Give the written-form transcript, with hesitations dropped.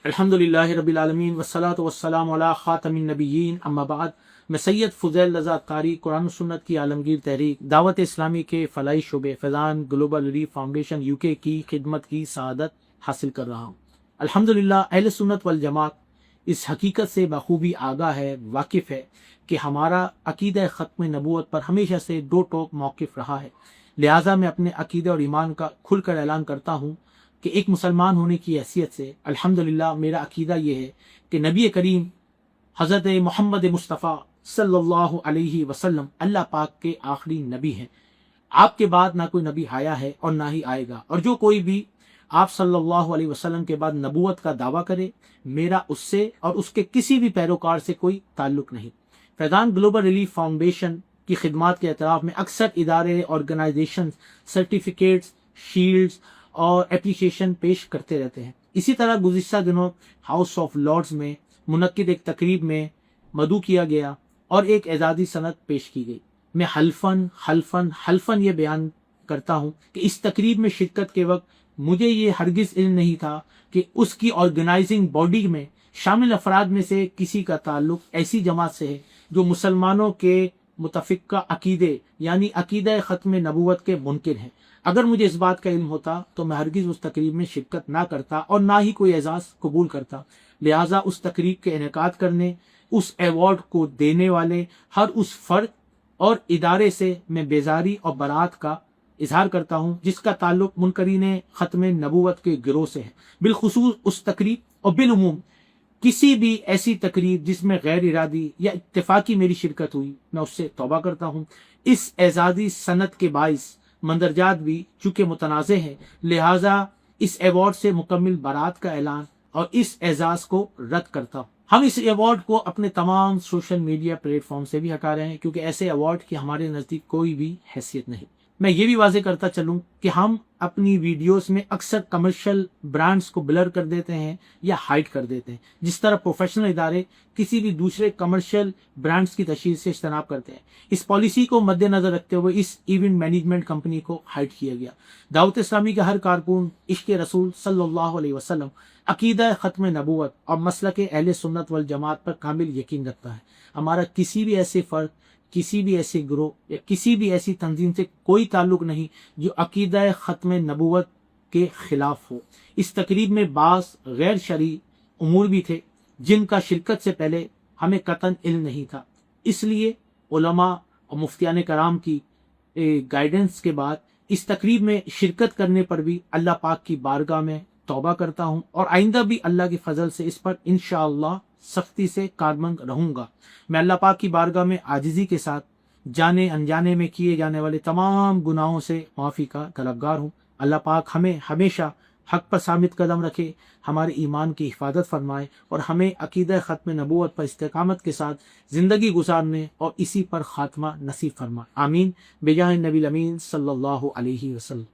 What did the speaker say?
الحمدللہ رب العالمین والصلاۃ والسلام علی خاتم النبیین اما بعد۔ میں سید فضیل رضا قاری قرآن و سنت کی عالمگیر تحریک دعوت اسلامی کے فلاحی شعبے فیضان گلوبل ریلیف فاؤنڈیشن UK کی خدمت کی سعادت حاصل کر رہا ہوں۔ الحمدللہ اہل سنت والجماعت اس حقیقت سے بخوبی آگاہ ہے، واقف ہے کہ ہمارا عقیدہ ختم نبوت پر ہمیشہ سے دو ٹوک موقف رہا ہے، لہٰذا میں اپنے عقیدہ اور ایمان کا کھل کر اعلان کرتا ہوں کہ ایک مسلمان ہونے کی حیثیت سے الحمدللہ میرا عقیدہ یہ ہے کہ نبی کریم حضرت محمد مصطفیٰ صلی اللہ علیہ وسلم اللہ پاک کے آخری نبی ہیں۔ آپ کے بعد نہ کوئی نبی آیا ہے اور نہ ہی آئے گا، اور جو کوئی بھی آپ صلی اللہ علیہ وسلم کے بعد نبوت کا دعویٰ کرے، میرا اس سے اور اس کے کسی بھی پیروکار سے کوئی تعلق نہیں۔ فیضان گلوبل ریلیف فاؤنڈیشن کی خدمات کے اعتراف میں اکثر ادارے، آرگنائزیشن سرٹیفکیٹس، شیلڈز اور اپریشیشن پیش کرتے رہتے ہیں۔ اسی طرح گزشتہ دنوں ہاؤس آف لارڈز میں منعقد ایک تقریب میں مدعو کیا گیا اور ایک اعزازی سند پیش کی گئی۔ میں حلفاً یہ بیان کرتا ہوں کہ اس تقریب میں شرکت کے وقت مجھے یہ ہرگز علم نہیں تھا کہ اس کی آرگنائزنگ باڈی میں شامل افراد میں سے کسی کا تعلق ایسی جماعت سے ہے جو مسلمانوں کے متفقہ عقیدے یعنی عقیدہ ختم نبوت کے منکر ہیں۔ اگر مجھے اس بات کا علم ہوتا تو میں ہرگز اس تقریب میں شرکت نہ کرتا اور نہ ہی کوئی اعزاز قبول کرتا، لہٰذا اس تقریب کے انعقاد کرنے، اس ایوارڈ کو دینے والے ہر اس فرد اور ادارے سے میں بیزاری اور برات کا اظہار کرتا ہوں جس کا تعلق منکرین ختم نبوت کے گروہ سے ہے، بالخصوص اس تقریب اور بالعموم کسی بھی ایسی تقریب جس میں غیر ارادی یا اتفاقی میری شرکت ہوئی، میں اس سے توبہ کرتا ہوں۔ اس اعزازی سند کے باعث مندرجات بھی چونکہ متنازع ہے، لہٰذا اس ایوارڈ سے مکمل برات کا اعلان اور اس اعزاز کو رد کرتا ہوں۔ ہم اس ایوارڈ کو اپنے تمام سوشل میڈیا پلیٹ فارم سے بھی ہٹا رہے ہیں کیونکہ ایسے ایوارڈ کی ہمارے نزدیک کوئی بھی حیثیت نہیں۔ میں یہ بھی واضح کرتا چلوں کہ ہم اپنی ویڈیوز میں اکثر کمرشل برانڈز کو بلر کر دیتے ہیں یا ہائڈ کر دیتے ہیں، جس طرح پروفیشنل ادارے کسی بھی دوسرے کمرشل برانڈز کی تشہیر سے اجتناب کرتے ہیں۔ اس پالیسی کو مد نظر رکھتے ہوئے اس ایونٹ مینجمنٹ کمپنی کو ہائڈ کیا گیا۔ دعوت اسلامی کا ہر کارکن عشق رسول صلی اللہ علیہ وسلم، عقیدہ ختم نبوت اور مسلک اہل سنت والجماعت پر کامل یقین رکھتا ہے۔ ہمارا کسی بھی ایسے فرد، کسی بھی ایسے گروہ یا کسی بھی ایسی تنظیم سے کوئی تعلق نہیں جو عقیدہ ختم نبوت کے خلاف ہو۔ اس تقریب میں بعض غیر شرعی امور بھی تھے جن کا شرکت سے پہلے ہمیں قطعاً علم نہیں تھا، اس لیے علماء اور مفتیان کرام کی گائیڈنس کے بعد اس تقریب میں شرکت کرنے پر بھی اللہ پاک کی بارگاہ میں توبہ کرتا ہوں اور آئندہ بھی اللہ کے فضل سے اس پر انشاءاللہ سختی سے کاربند رہوں گا۔ میں اللہ پاک کی بارگاہ میں عاجزی کے ساتھ جانے انجانے میں کیے جانے والے تمام گناہوں سے معافی کا طلبگار ہوں۔ اللہ پاک ہمیں ہمیشہ حق پر ثابت قدم رکھے، ہمارے ایمان کی حفاظت فرمائے اور ہمیں عقیدہ ختم نبوت پر استقامت کے ساتھ زندگی گزارنے اور اسی پر خاتمہ نصیب فرمائے، آمین، بجاہ النبی الامین صلی اللہ علیہ وسلم۔